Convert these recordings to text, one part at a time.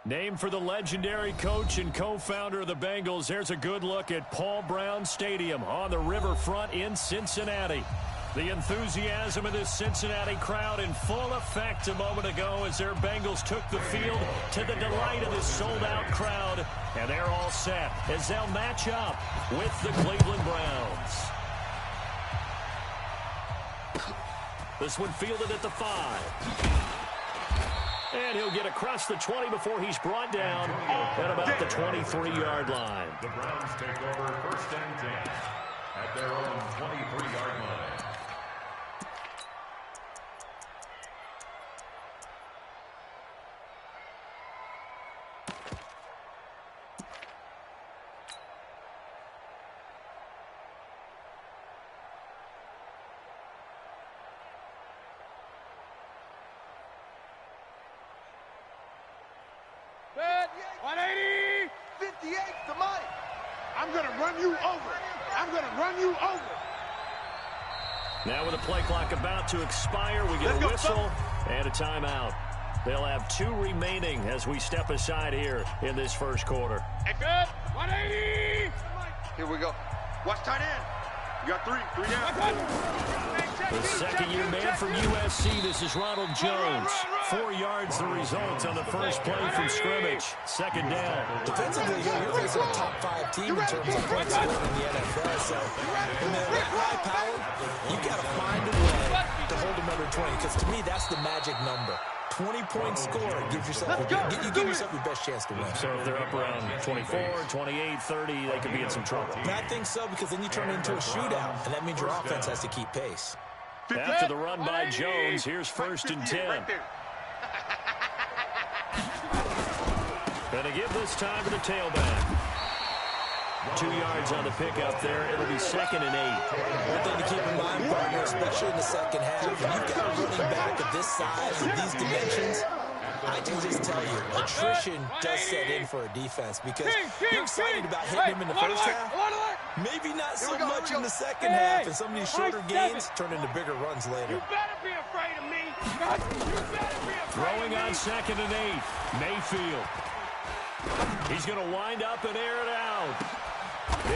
Named for the legendary coach and co-founder of the Bengals, here's a good look at Paul Brown Stadium on the riverfront in Cincinnati. The enthusiasm of this Cincinnati crowd in full effect a moment ago as their Bengals took the field to the delight of this sold-out crowd. And they're all set as they'll match up with the Cleveland Browns. This one fielded at the 5. And he'll get across the 20 before he's brought down at about the 23-yard line. The Browns take over 1st and 10 at their own 23-yard line. Now with the play clock about to expire, we get a whistle and a timeout. They'll have 2 remaining as we step aside here in this first quarter. Hey, good. 180. Here we go. Watch tight end. You got 3 down. The second-year man from USC, this is Ronald Jones. 4 yards the result on the first play from scrimmage. Second down. Defensively, you're facing a top 5 team in terms of points scored in the NFL. So, when they're that high power, you've got to find a way to hold them under 20. Because to me, that's the magic number. 20-point score gives yourself you give yourself your best chance to win. So if they're up around 24, 28, 30, they could be in some trouble. And I think so, because then you turn it into a shootout, and that means your offense has to keep pace. After the run by Jones, here's 1st and 10. And to give this time to the tailback. 2 yards on the pickup there. It'll be 2nd and 8. One thing to keep in mind, partner, especially in the second half, when you've got a running back of this size and these dimensions, I can just tell you, attrition does set in for a defense because you're excited about hitting him in the first half. Maybe not so much in the second half, and some of these shorter gains turn into bigger runs later. You better be afraid of me. You better be afraid Throwing on 2nd and 8. Mayfield. He's going to wind up and air it out.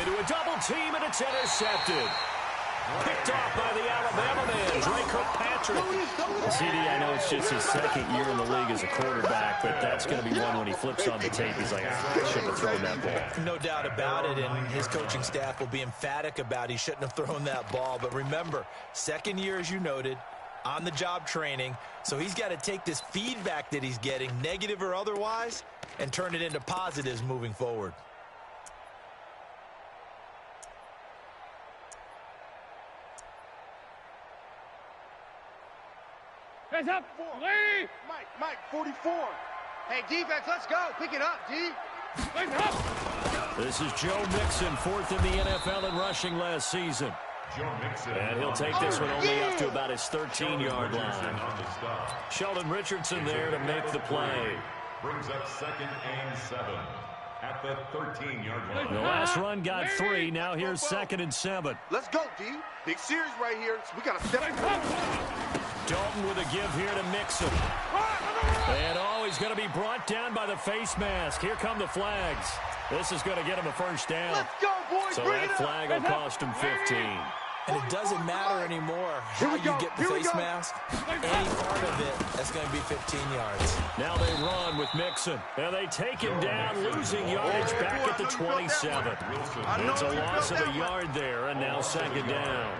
Into a double team, and it's intercepted. Picked off by the Alabama man, Dre Kirkpatrick. CD, I know it's just his 2nd year in the league as a quarterback, but that's going to be one when he flips on the tape. He's like, I shouldn't have thrown that ball. No doubt about it, and his coaching staff will be emphatic about he shouldn't have thrown that ball. But remember, 2nd year, as you noted, on-the-job training, so he's got to take this feedback that he's getting, negative or otherwise, and turn it into positives moving forward. Hands up, Lee! Mike, 44. Hey, defense, let's go. Pick it up, D. Hands up! This is Joe Mixon, 4th in the NFL in rushing last season. And he'll take this one only up to about his 13-yard line. Sheldon Richardson there to make the play. Brings up 2nd and 7 at the 13-yard line. The last run got 3. Now here's 2nd and 7. Let's go, D. Big series right here. So we got to step up. Dalton with a give here to Mixon. And he's going to be brought down by the face mask. Here come the flags. This is going to get him a first down. Let's go, boys. So that flag will cost him 15. And it doesn't matter anymore how you get the face mask. Any part of it, that's going to be 15 yards. Now they run with Mixon. And they take him down, losing yardage back at the 27. It's a loss of a yard there, and now 2nd down.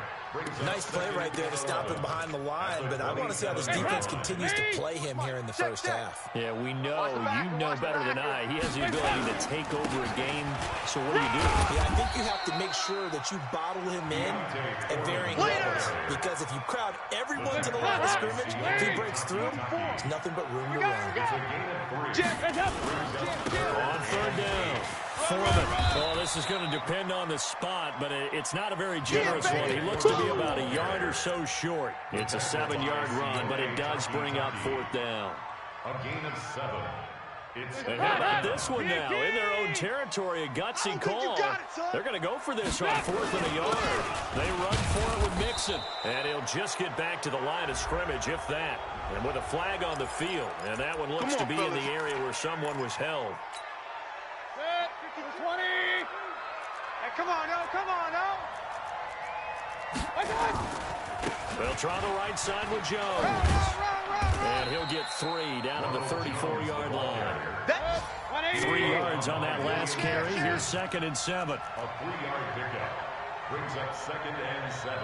Nice play right there to stop him behind the line, but I want to see how this defense continues to play him here in the first half. Yeah, we know. You know better than I. He has the ability to take over a game. So what do you do? Yeah, I think you have to make sure that you bottle him in at varying levels. Because if you crowd everyone to the line of scrimmage, if he breaks through, there's nothing but room to run. On 3rd down. Foreman. Well, this is going to depend on the spot, but it's not a very generous one. He looks to be about a yard or so short. It's a 7-yard run, but it does bring up 4th down. A gain of 7. And how about this one now? In their own territory, a gutsy call. They're going to go for this on 4th and a yard. They run for it with Mixon. And he'll just get back to the line of scrimmage, if that. And with a flag on the field. And that one looks to be in the area where someone was held. Set, 20. Hey, come on, no, come on, no. They'll try the right side with Jones. And he'll get 3 down at the 34-yard line. 3 yards on that last carry. Here's 2nd and 7. A 3-yard pickup brings up 2nd and 7.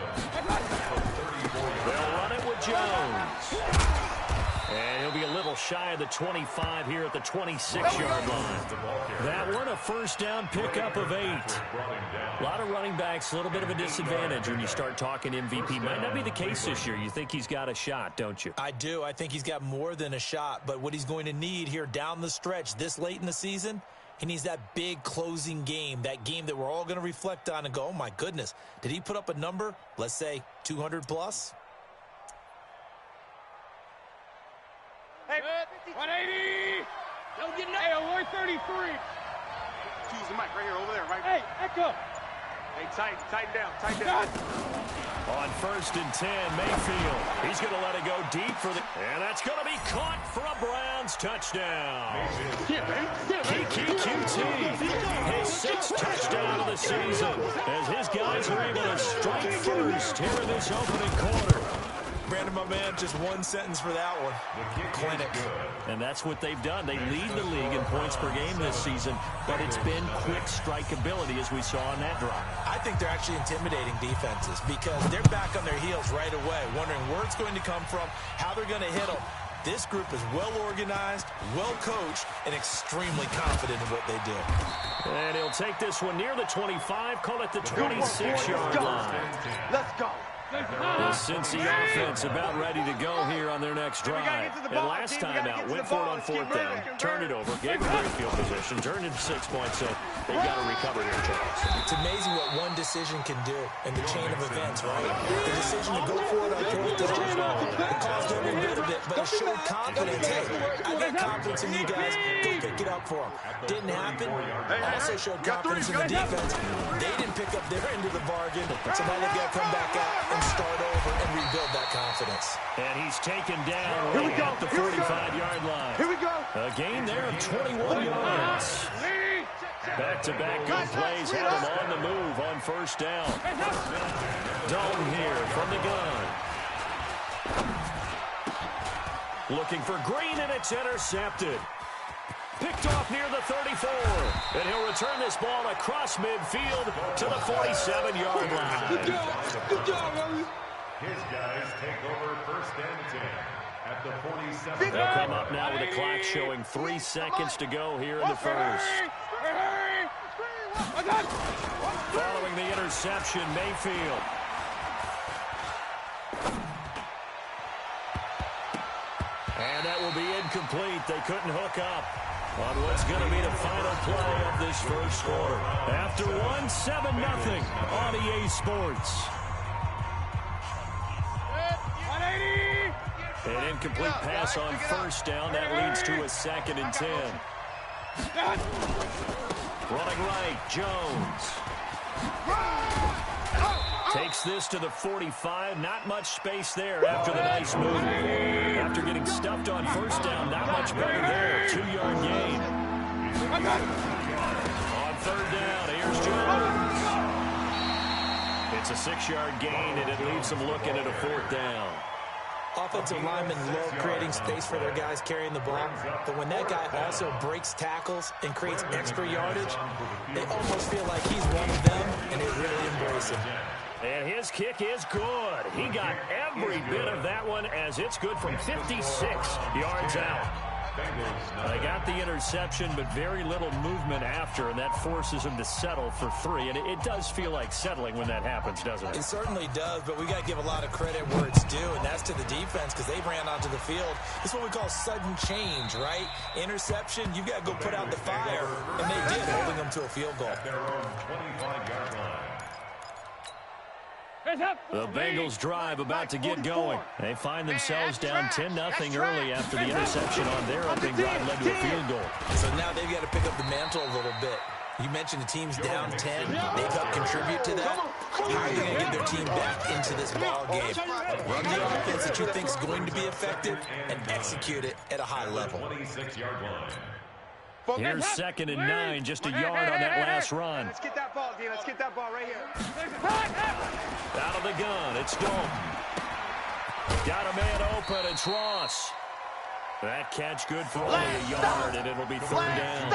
They'll run it with Jones. And he'll be a little shy of the 25 here at the 26-yard line. That one, a first down pickup of 8. A lot of running backs, a little bit of a disadvantage when you start talking MVP. Might not be the case this year. You think he's got a shot, don't you? I do. I think he's got more than a shot. But what he's going to need here down the stretch this late in the season, he needs that big closing game, that game that we're all going to reflect on and go, oh, my goodness, did he put up a number, let's say 200 plus? Hey, 180. Don't get hey, 133. Choose the mic right here, over there, right? Hey, Echo. Hey, tighten down. On 1st and 10, Mayfield. He's going to let it go deep for the... And that's going to be caught for a Browns touchdown. QT. His 6th touchdown of the season as his guys are able to strike first here in this opening quarter. Brandon, my man, just one sentence for that one. Clinic. And that's what they've done. They lead the league in points per game this season, but it's been quick strikeability as we saw on that drive. I think they're actually intimidating defenses because they're back on their heels right away, wondering where it's going to come from, how they're going to hit them. This group is well organized, well coached, and extremely confident in what they do. And he'll take this one near the 25, call it the 26-yard line. Let's go. The Cincy offense about ready to go here on their next drive. And last time out, went for it on 4th down, turned it over, gave them great field position, turned it to 6 points, so they've got to recover here, Charles. It's amazing what one decision can do in the chain of events, right? The decision to go for it on 4th down, it caused them a little bit, but it showed confidence. Hey, I got confidence in you guys. Go pick it up for them. Didn't happen. Also showed confidence in the defense. They didn't pick up their end of the bargain, so now they've got to come back out and start over and rebuild that confidence. And he's taken down at the 45-yard line. Here we go. A gain there of 21 yards. Back-to-back good plays have him on the move on 1st down. Dalton here from the gun. Looking for Green, and it's intercepted. Picked off near the 34. And he'll return this ball across midfield to the 47-yard line. Good job, Robbie. His guys take over 1st and 10 at the 47. They'll come up now with a clock showing 3 seconds to go here in the first. Following the interception, Mayfield. And that will be incomplete. They couldn't hook up on what's going to be the final play of this first quarter. After one, 7-0 on EA Sports. An incomplete pass on 1st down. That leads to a 2nd and 10. Running right, Jones. Takes this to the 45. Not much space there after the nice move. After getting stuffed on 1st down, not much better there. 2-yard gain. On 3rd down, here's Jones. It's a 6-yard gain, and it leaves them looking at a 4th down. Offensive linemen love creating space for their guys carrying the ball, but when that guy also breaks tackles and creates extra yardage, they almost feel like he's one of them, and they really embrace him. And his kick is good. He got every bit of that one as it's good from 56 yards out. They got the interception, but very little movement after, and that forces him to settle for 3. And it does feel like settling when that happens, doesn't it? It certainly does, but we got to give a lot of credit where it's due, and that's to the defense because they ran onto the field. It's what we call sudden change, right? Interception, you got to go put out the fire, and they did, holding them to a field goal. At their own 25-yard line. The Bengals drive about to get going. They find themselves down 10-0 early after the interception on their opening drive led to a field goal. So now they've got to pick up the mantle a little bit. You mentioned the team's down 10. They've helped contribute to that. How are they going to get their team back into this ball game? Run the offense that you think is going to be effective and execute it at a high level. 26-yard line. Here's 2nd and 9, just a yard on that last run. Let's get that ball, D. Let's get that ball right here. Out of the gun, it's Dalton. Got a man open, it's Ross. That catch good for only a yard, and it'll be 3rd down.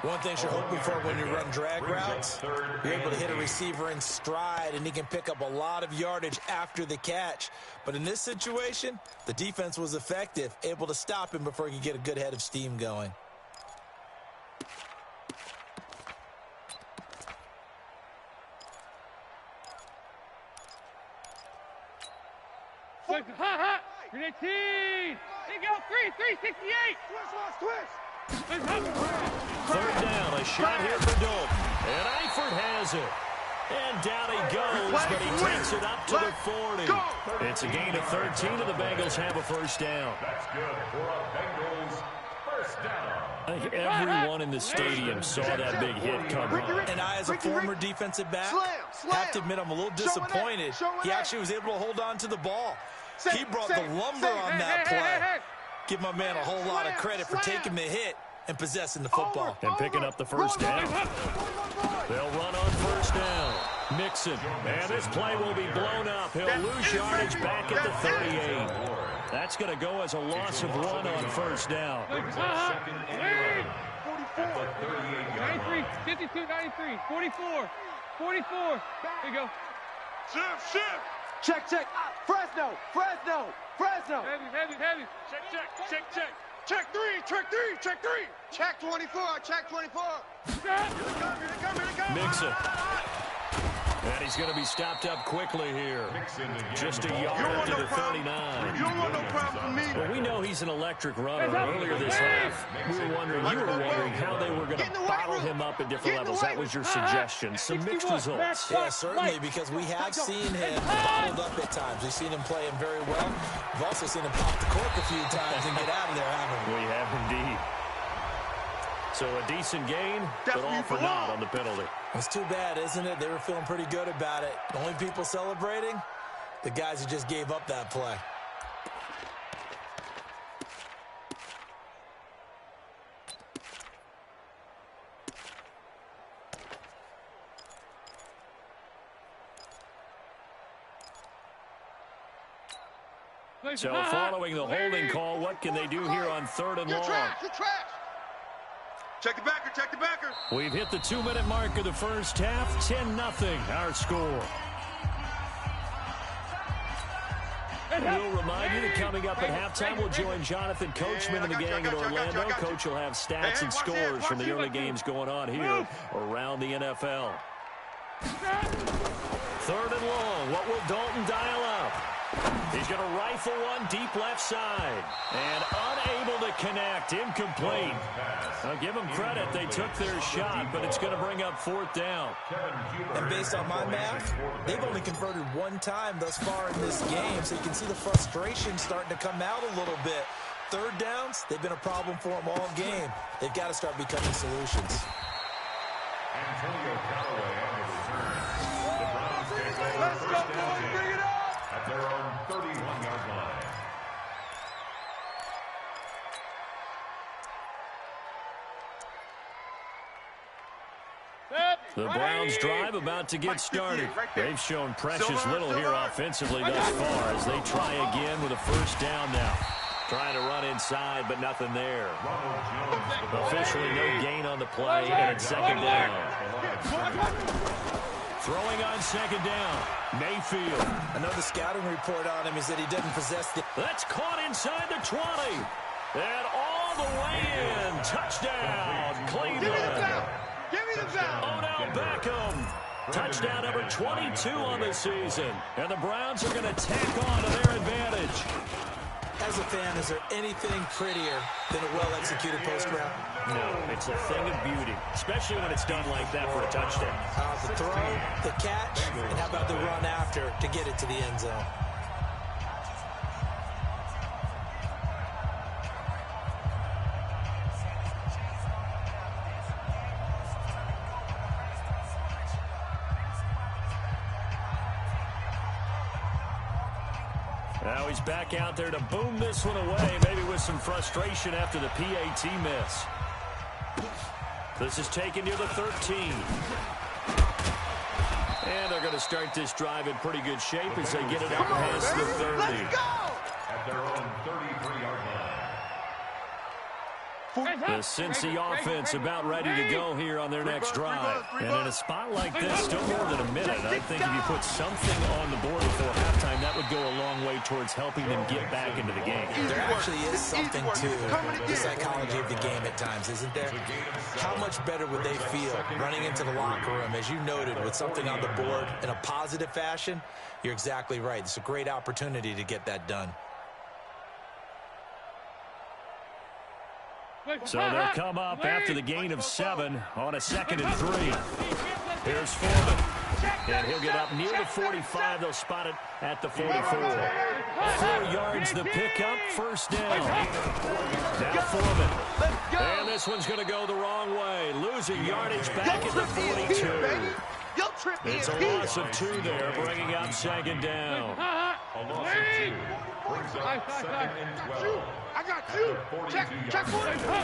One thing you're hoping for when you run drag routes, you're able to hit a receiver in stride, and he can pick up a lot of yardage after the catch. But in this situation, the defense was effective, able to stop him before he could get a good head of steam going. You're 18. There you go. 368. Twist. 3rd down, a shot here for Dalton. And Eifert has it. And down he goes, but he takes it up to the 40. It's a gain of 13, and the Bengals have a 1st down. That's good for a Bengals 1st down. I think everyone in the stadium saw that big hit come on. And I, as a former defensive back, have to admit I'm a little disappointed. He actually was able to hold on to the ball. He brought the lumber on that play. Give my man a whole lot of credit for taking the hit and possessing the football. And picking up the 1st down. They'll run on 1st down. Mixon. And this play will be blown up. He'll lose yardage back at the 38. That's going to go as a loss of 1 on 1st down. 93, 52, 93, 44, 44. There you go. Shift. Check. Fresno. Heavy. Check. Check 3. Check 24. Here they come. Mixon. And he's going to be stopped up quickly here. Just a yard to the 39. You don't want no problem from me. Well, we know he's an electric runner. Earlier this half, you were wondering how they were going to bottle him up at different levels. That was your suggestion. Some mixed results. Yeah, certainly, because we have seen him bottled up at times. We've seen him play him very well. We've also seen him pop the cork a few times and get out of there, haven't we? We have indeed. So a decent gain, but all for naught on the penalty. It's too bad, isn't it? They were feeling pretty good about it. The only people celebrating, the guys who just gave up that play. So following the holding call, what can they do here on 3rd and long? You're trash. Check the backer. We've hit the 2-minute mark of the 1st half. 10-0 our score. We'll remind you that coming up at halftime, we'll join Jonathan Coachman and the gang in Orlando. Coach will have stats and scores from the early games going on here around the NFL. 3rd and long. What will Dalton dial up? He's going to rifle one deep left side. And unable to connect. Incomplete. I'll give them credit. They took their shot, but it's going to bring up 4th down. And based on my math, they've only converted 1 time thus far in this game, so you can see the frustration starting to come out a little bit. 3rd downs, they've been a problem for them all game. They've got to start becoming solutions. Antonio Callaway on the return. The Browns take over Let's go, 1st boys. and 10 Bring it up. at their own 31-yard line. The Browns drive about to get started. They've shown precious little here offensively thus far as they try again with a 1st down now. Trying to run inside, but nothing there. Officially no gain on the play, and it's 2nd down. Throwing on 2nd down. Mayfield. Another scouting report on him is that he doesn't possess the... That's caught inside the 20. And all the way in. Touchdown, Cleveland. Give me the ball. Odell Beckham. Touchdown number 22 on the season. And the Browns are going to tack on to their advantage. As a fan, is there anything prettier than a well-executed post route? No, it's a thing of beauty, especially when it's done like that for a touchdown. The throw, the catch, and how about the run after to get it to the end zone? Now he's back out there to boom this one away, maybe with some frustration after the PAT miss. This is taken near the 13. And they're going to start this drive in pretty good shape as they get it out past the 30. At their own 33-yard line. The Cincy offense about ready to go here on their next drive. And in a spot like this, still more than a minute, I think if you put something on the board before halftime, that would go a long way towards helping them get back into the game. There actually is something to the psychology of the game at times, isn't there? How much better would they feel running into the locker room, as you noted, with something on the board in a positive fashion? You're exactly right. It's a great opportunity to get that done. So they'll come up after the gain of 7 on a 2nd and 3. Here's Foreman. And he'll get up near the 45. They'll spot it at the 44. 4 yards the pickup, first down. Now Foreman. And this one's going to go the wrong way. Losing yardage back at the 42. It's a loss of 2 there, bringing up 2nd down. A loss of 2 brings up 2nd and 12. I got you. Check 31.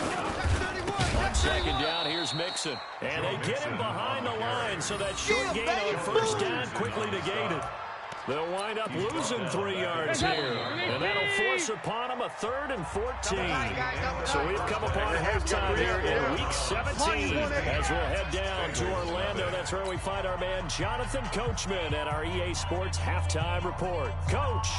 On 2nd down, here's Mixon. And they get him behind the line, so that short gain on first down quickly negated. They'll wind up losing 3 yards here. And that'll force upon them a 3rd and 14. So we've come upon halftime here in Week 17. As we'll head down to Orlando, that's where we find our man Jonathan Coachman at our EA Sports Halftime Report. Coach.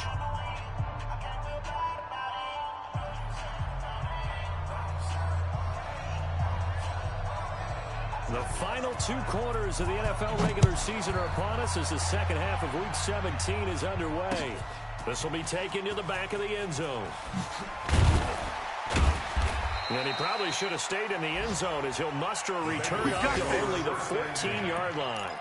The final 2 quarters of the NFL regular season are upon us as the second half of Week 17 is underway. This will be taken to the back of the end zone. And he probably should have stayed in the end zone as he'll muster a return up to only the 14-yard line.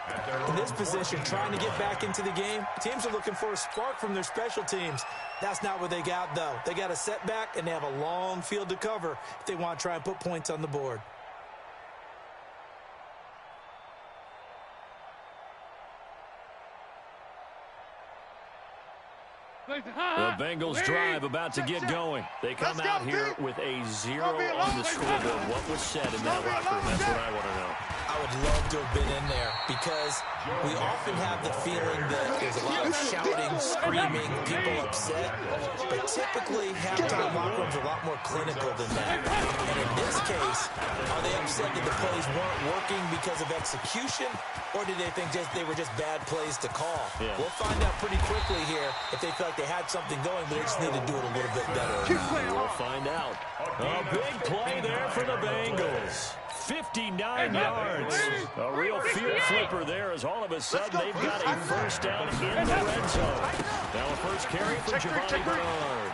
In this position, trying to get back into the game, teams are looking for a spark from their special teams. That's not what they got, though. They got a setback, and they have a long field to cover if they want to try and put points on the board. The Bengals drive about to get going. They come out here with a 0 on the scoreboard. What was said in that locker room? That's what I want to know. I would love to have been in there because we often have the feeling that there's a lot of shouting, screaming, people upset. But typically, halftime locker rooms are a lot more clinical than that. And in this case, are they upset that the plays weren't working because of execution? Or did they think they were just bad plays to call? Yeah. We'll find out pretty quickly here if they feel like they had something going, but they just need to do it a little bit better. We'll find out. A big play there for the Bengals. 59 yards. A real field flipper there as all of a sudden they've got a first down in the red zone. Now a first carry for Giovanni Bernard.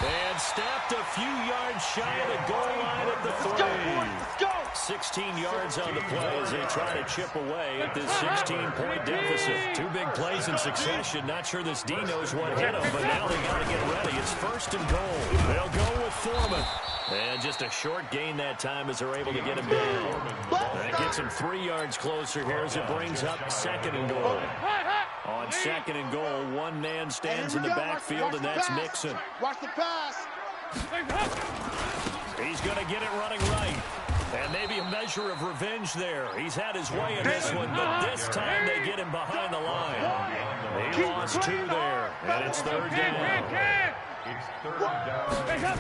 And snapped a few yards shy of the goal line at the 3. 16 yards on the play as they try to chip away at this 16-point deficit. 2 big plays in succession. Not sure this D knows what hit him, but now they got to get ready. It's 1st and goal. They'll go with Foreman. And just a short gain that time as they're able to get him down. That gets him 3 yards closer here as it brings up 2nd and goal. On 2nd and goal, 1 man stands in the backfield, and that's Mixon. Watch the pass. He's going to get it running right. And maybe a measure of revenge there. He's had his way in this one, but this time they get him behind the line. He lost 2 there, and it's 3rd down. It's 3rd down.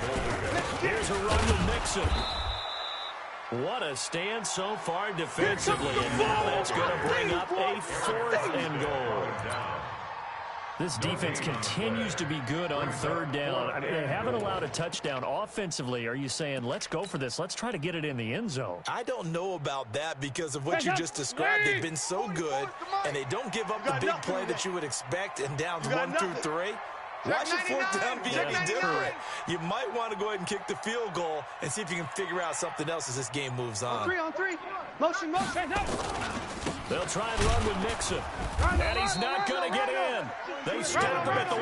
Here's a run to Mixon. What a stand so far defensively, and now that's going to bring up a 4th and goal. This defense continues to be good on 3rd down. I mean, they haven't allowed a touchdown offensively. Are you saying, let's go for this? Let's try to get it in the end zone. I don't know about that because of what you just described. They've been so good, and they don't give up the big play that you would expect in downs 1 through 3. Watch your fourth down be any different. You might want to go ahead and kick the field goal and see if you can figure out something else as this game moves on. On three. Motion. They'll try and run with Mixon. And he's not going to get in. They stop him at the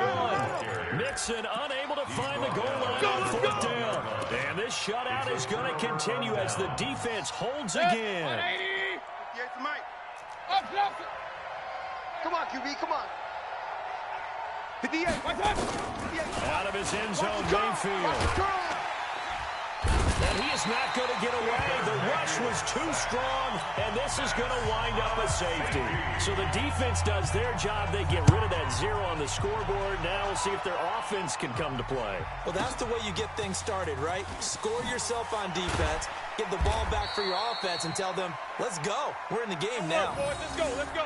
1. Mixon unable to find the goal line on fourth down. And this shutout is going to continue as the defense holds again. Come on, QB, come on. 58. Out of his end zone, Mayfield. And he is not going to get away. The rush was too strong, and this is going to wind up a safety. So the defense does their job. They get rid of that 0 on the scoreboard. Now we'll see if their offense can come to play. Well, that's the way you get things started, right? Score yourself on defense, get the ball back for your offense, and tell them, let's go. We're in the game now. Let's go.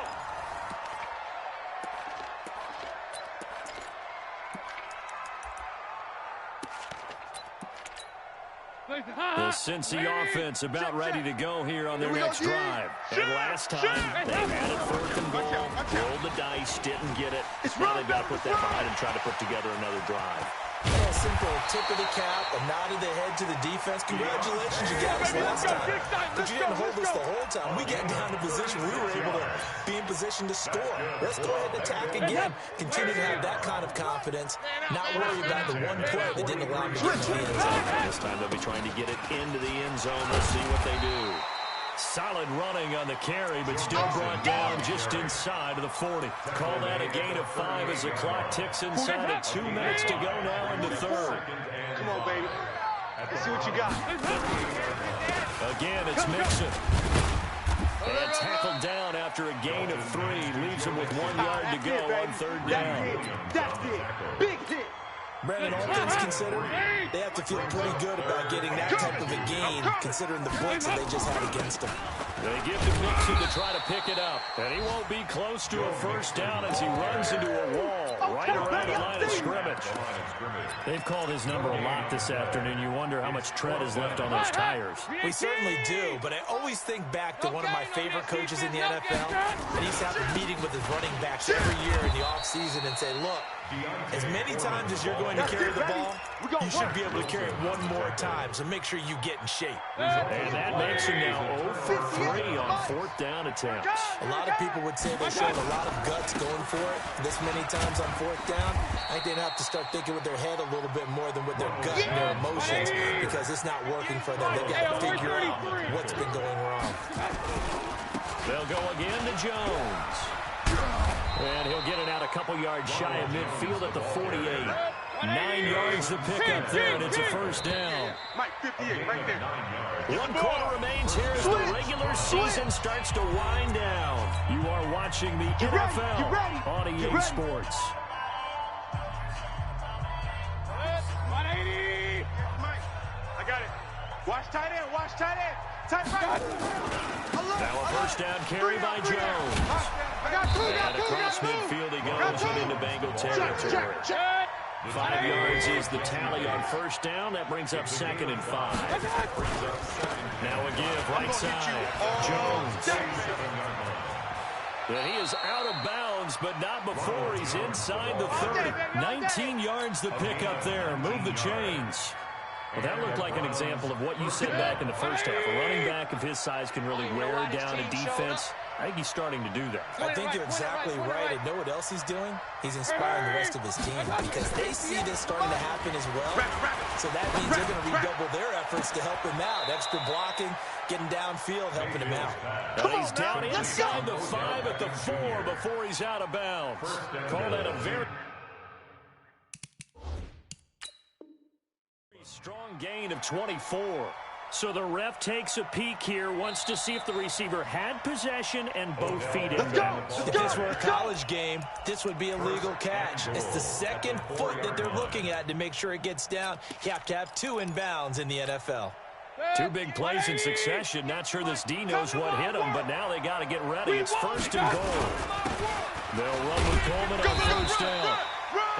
The Cincy offense about ready to go here on their next drive. And last time, they had it 4th and goal, rolled the dice, didn't get it. Now they've got to put that behind and try to put together another drive. A simple tip of the cap, a nod of the head to the defense. Congratulations, you guys, last time. But you didn't hold us the whole time. We got down to position. We were able to be in position to score. Let's go ahead and attack again. Continue to have that kind of confidence. Not worry about the one play that didn't allow them to get into the end zone. This time they'll be trying to get it into the end zone. Let's see what they do. Solid running on the carry, but still brought down just inside of the 40. Call that a gain of 5 as the clock ticks inside of 2 minutes to go now in the 3rd. Come on, baby. Let's see what you got. Again, it's Mixon. And tackled down after a gain of 3. Leaves him with 1 yard to go on 3rd down. That's it. Big hit. Brandon, all things considered, they have to feel pretty good about getting that type of a gain, considering the blitz that they just had against them. They give to Mixon to try to pick it up. And he won't be close to a first down as he runs into a wall right around the line of scrimmage. They've called his number a lot this afternoon. You wonder how much tread is left on those tires. We certainly do, but I always think back to one of my favorite coaches in the NFL. And he used to have a meeting with his running backs every year in the offseason and say, look, as many times as you're going to carry the ball, you should be able to carry it 1 more time, so make sure you get in shape. And that makes him now 0 for 3 on 4th down attempts. A lot of people would say they showed a lot of guts going for it this many times on 4th down. I think they'd have to start thinking with their head a little bit more than with their gut and their emotions, because it's not working for them. They've got to figure out what's been going wrong. They'll go again to Jones. And he'll get it out a couple yards shy of midfield at the 48. 9 yards to pick up there, and it's a first down. Mike, 58, right there. 1 quarter remains here as the regular season starts to wind down. You are watching the NFL on EA Sports. 180. Mike, I got it. Watch tight end, watch tight end. Tight right. Now a first down carry by Jones. And across midfield he goes and into Bengal territory. 5 yards is the tally on first down. That brings up 2nd and 5. Now a give right side. Jones. And he is out of bounds, but not before he's inside the 30. 19 yards to pick up there. Move the chains. Well, that looked like an example of what you said back in the first half. A running back of his size can really wear down a defense. I think he's starting to do that. I think you're exactly right. And know what else he's doing? He's inspiring the rest of his team because they see this starting to happen as well. So that means they're going to redouble their efforts to help him out. Extra blocking, getting downfield, helping him out. And he's down inside the 5 at the 4 before he's out of bounds. Call that a very strong gain of 24. So the ref takes a peek here, wants to see if the receiver had possession and both feet inbounds. If this were a college game, this would be a legal catch. It's the 2nd foot that they're looking at to make sure it gets down. You have to have 2 inbounds in the NFL. 2 big plays in succession. Not sure this D knows what hit him, but now they got to get ready. It's 1st and goal. They'll run with Coleman on first down.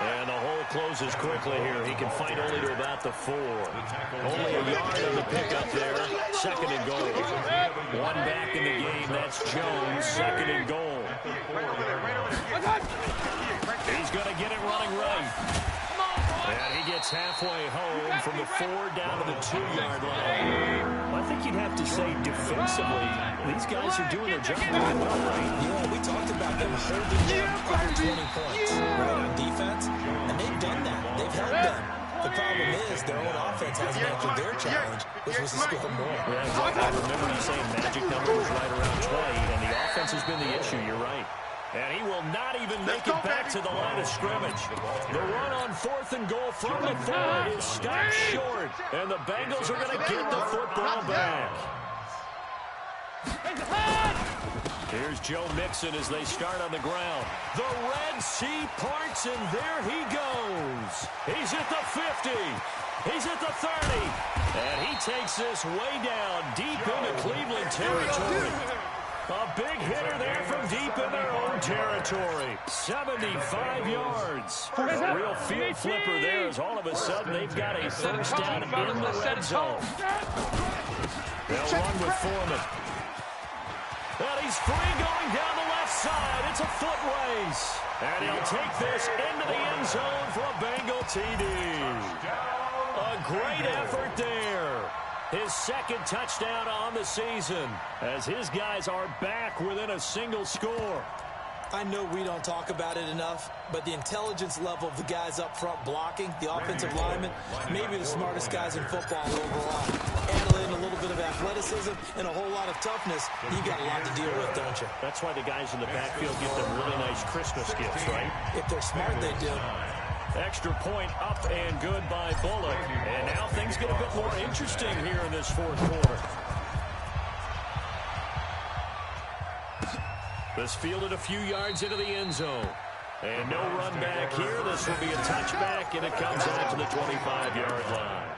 And the hole closes quickly here. He can fight only to about the 4. Only a yard on the pickup there. 2nd and goal. 1 back in the game. That's Jones. 2nd and goal. He's going to get it running right. And he gets halfway home from the 4 down to the 2-yard line. I think you'd have to say defensively, these guys are doing their job pretty well, right? Yeah, we talked about them holding them under 20 points, right, on defense, and they've done that. They've held them. The problem is their own offense hasn't answered their challenge, which was to score more. Yeah, exactly. I remember you saying magic number was right around 20, and the offense has been the issue. You're right. And he will not even make it back to the line of scrimmage. The run on 4th and goal from the 4 is stopped short, and the Bengals are going to get the football back. Here's Joe Mixon as they start on the ground. The Red Sea parts, and there he goes. He's at the 50. He's at the 30. And he takes this way down deep into Cleveland territory. A big hitter there from deep in their own territory. 75 yards. A real field flipper there as all of a sudden they've got a first down in the red zone. They'll run with Foreman. And he's free going down the left side. It's a foot race. And he'll take this into the end zone for a Bengal TD. A great effort there. His second touchdown on the season as his guys are back within a single score. I know we don't talk about it enough, but the intelligence level of the guys up front blocking, the offensive linemen, maybe the smartest guys in football overall. Add in a little bit of athleticism and a whole lot of toughness, you got a lot to deal with, don't you? That's why the guys in the backfield get them really nice Christmas gifts, right? If they're smart, they do. Extra point up and good by Bullock. And now things get a bit more interesting here in this 4th quarter. This fielded a few yards into the end zone. And no run back here. This will be a touchback, and it comes out to the 25-yard line.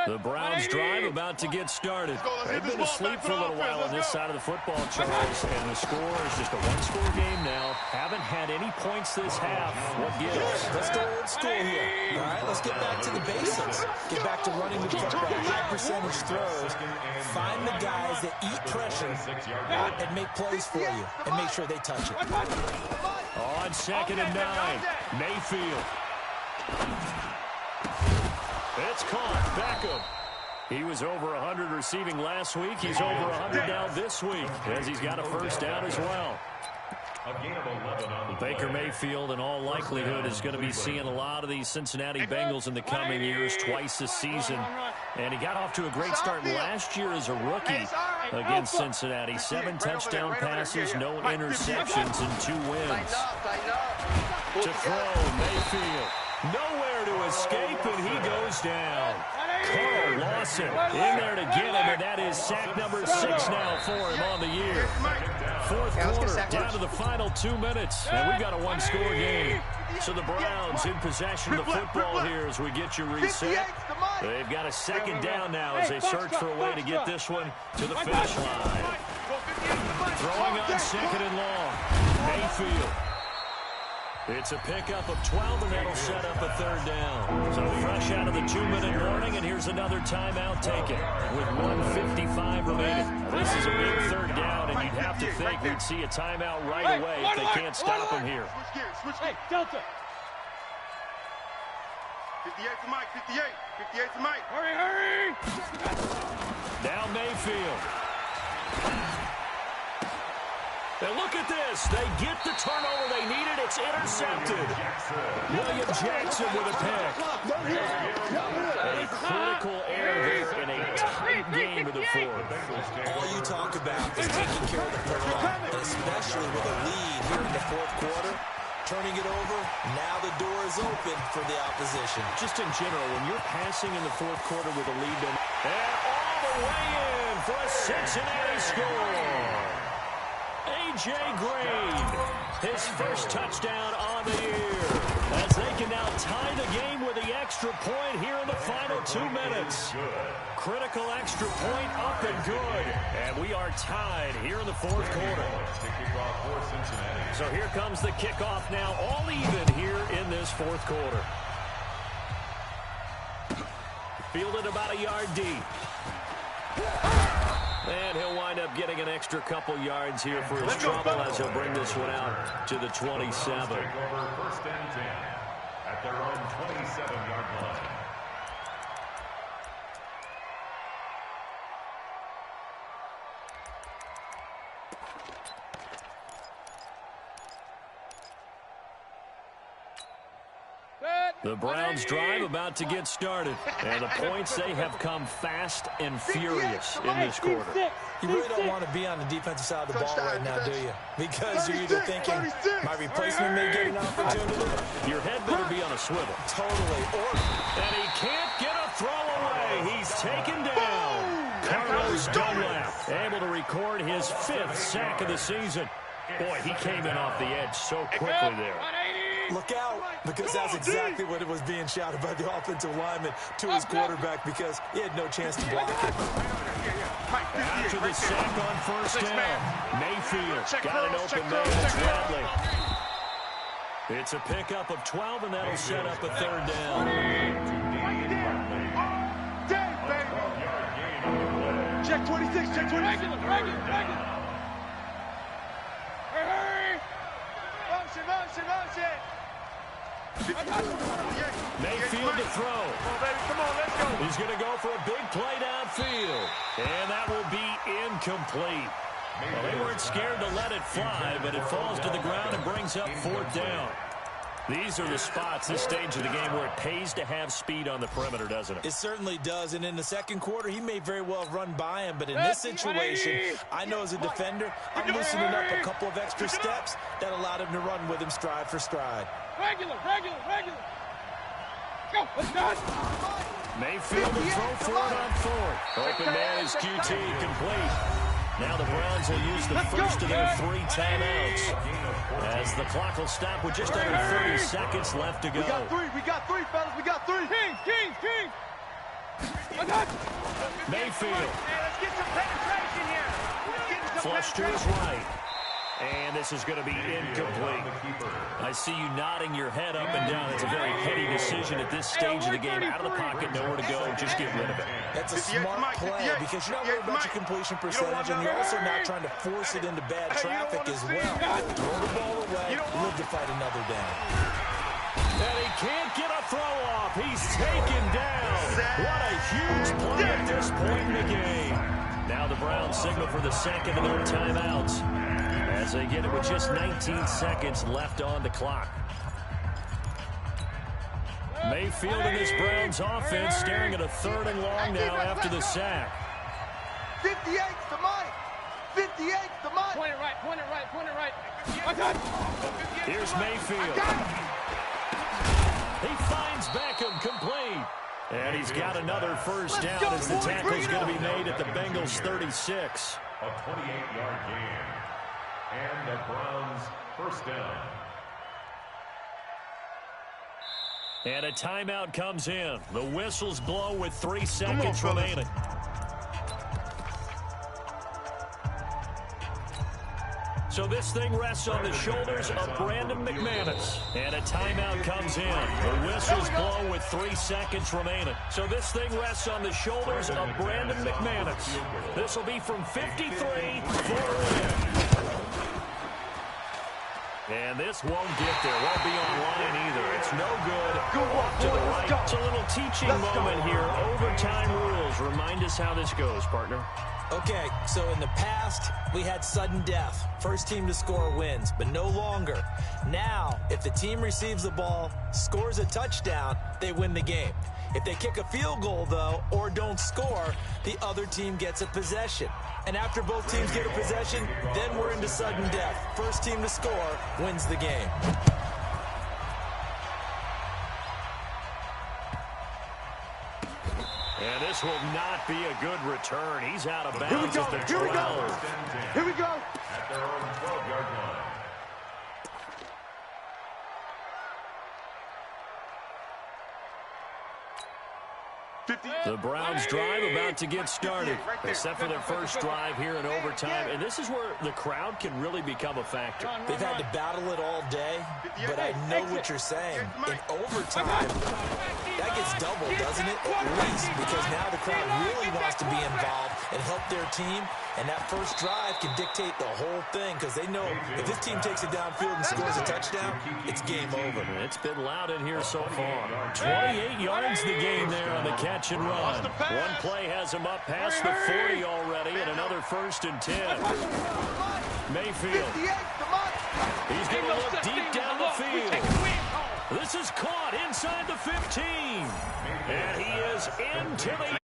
The Browns drive about to get started. They've been asleep for a little while on this side of the football, Charles, and the score is just a one-score game now. Haven't had any points this half. What gives? Let's go old school here. All right, let's get back to the basics. Get back to running the football, high percentage throws. Find the guys that eat pressure and make plays for you, and make sure they touch it. On 2nd and 9, Mayfield. It's caught. Beckham. He was over 100 receiving last week. He's over 100 now this week as he's got a first down as well. Baker Mayfield, in all likelihood, is going to be seeing a lot of these Cincinnati Bengals in the coming years, twice this season. And he got off to a great start last year as a rookie against Cincinnati. 7 touchdown passes, no interceptions, and 2 wins. To throw, Mayfield. Nowhere to escape, and he goes down. Carl Lawson in there to get him, and that is sack number 6 now for him on the year. 4th quarter, down to the final 2 minutes, and we've got a one-score game. So the Browns in possession of the football here as we get you reset. They've got a 2nd down now as they search for a way to get this one to the finish line. Throwing on 2nd and long. Mayfield. It's a pickup of 12, and that'll set up a 3rd down. So fresh out of the 2-minute warning, and here's another timeout taken with 1:55 remaining. This is a big 3rd down, and you'd have to think we'd see a timeout right away if they can't stop him here. Hey, Delta. 58 to Mike, 58. 58 to Mike. Hurry. Now Mayfield. And look at this. They get the turnover they needed. It's intercepted. William Jackson with a pick. A critical error there in a tight game of the 4th. All you talk about is taking care of the football, especially with a lead here in the 4th quarter. Turning it over, now the door is open for the opposition. Just in general, when you're passing in the 4th quarter with a lead, and all the way in for a Cincinnati score. A.J. Green, his first touchdown on the year, as they can now tie the game with the extra point here in the final 2 minutes. Critical extra point up and good, and we are tied here in the 4th quarter. So here comes the kickoff now, all even here in this 4th quarter. Fielded about a yard deep. And he'll wind up up getting an extra couple yards here for his trouble as he'll bring this one out to the 27. Take over 1st and 10 at their own 27-yard line. The Browns drive about to get started. And the points, they have come fast and furious in this quarter. You really don't want to be on the defensive side of the ball right now, do you? Because you're either thinking, my replacement may get an opportunity. Your head better be on a swivel. Totally. And he can't get a throw away. He's taken down. Carlos Dunlap able to record his 5th sack of the season. Boy, he came in off the edge so quickly there. Look out, because that's exactly what it was being shouted by the offensive lineman to his quarterback, because he had no chance to block it. After the sack on 1st down, Mayfield got an open man. It's Bradley. It's a pickup of 12, and that'll set up a 3rd down. Check 26, check 26. Regular. Hurry! Motion. Mayfield to throw. Come on, baby, come on, let's go. He's going to go for a big play downfield. And that will be incomplete. Well, they weren't scared to let it fly, but it falls to the ground and brings up 4th down. These are the spots, this stage of the game, where it pays to have speed on the perimeter, doesn't it? It certainly does, and in the 2nd quarter, he may very well run by him, but in this situation, I know as a defender, I'm loosening up a couple of extra steps that allowed him to run with him stride for stride. Regular. Go, let's go. Mayfield to throw for it on 4th. Open man is QT, complete. Now the Browns will use the first of their 3 timeouts, as the clock will stop with just under 30 seconds left to go. We got three, fellas. We got 3. King. I got Mayfield. let's get some penetration here. Flush to his right. And this is going to be incomplete. I see you nodding your head up and down. It's a very heady decision at this stage of the game. Out of the pocket, nowhere to go. Just get rid of it. That's a smart play because you're not worried about your completion percentage, and you're also not trying to force it into bad traffic as well. Throw the ball away, live to fight another down. And he can't get a throw off. He's taken down. What a huge play at this point in the game. Now the Browns signal for the 2nd of their timeouts, as they get it with just 19 seconds left on the clock. Mayfield and this Browns offense staring at a 3rd and long now after the sack. 58's the Mike. 58's the Mike. Point it right. I got it. Here's Mayfield. He finds Beckham, complete. And he's got another 1st down as the tackle's going to be made at the Bengals 36. A 28-yard gain. And the Browns 1st down. And a timeout comes in. The whistles blow with 3 seconds remaining. So this thing rests on the shoulders of Brandon McManus. And a timeout comes in. The whistles blow with 3 seconds remaining. So this thing rests on the shoulders of Brandon McManus. This will be from 53 for a win. And this won't get there. Won't be online either. It's no good. Go off to the right. It's a little teaching moment here. Overtime rules. Remind us how this goes, partner. Okay, so in the past, we had sudden death. First team to score wins, but no longer. Now, if the team receives the ball, scores a touchdown, they win the game. If they kick a field goal, though, or don't score, the other team gets a possession. And after both teams get a possession, then we're into sudden death. First team to score wins the game. And this will not be a good return. He's out of bounds at the 12. Here we go. At their own 12-yard line. The Browns drive about to get started. They set for their first drive here in overtime, and this is where the crowd can really become a factor. They've had to battle it all day, but I know what you're saying. In overtime, that gets doubled, doesn't it? At least, because now the crowd really wants to be involved and help their team. And that first drive can dictate the whole thing because they know if this team takes it downfield and scores a touchdown, it's game over. It's been loud in here so far. 28 yards the gain there on the catch and run. One play has him up past the 40 already, and another 1st and 10. Mayfield. He's going to look deep down the field. This is caught inside the 15. And he is into the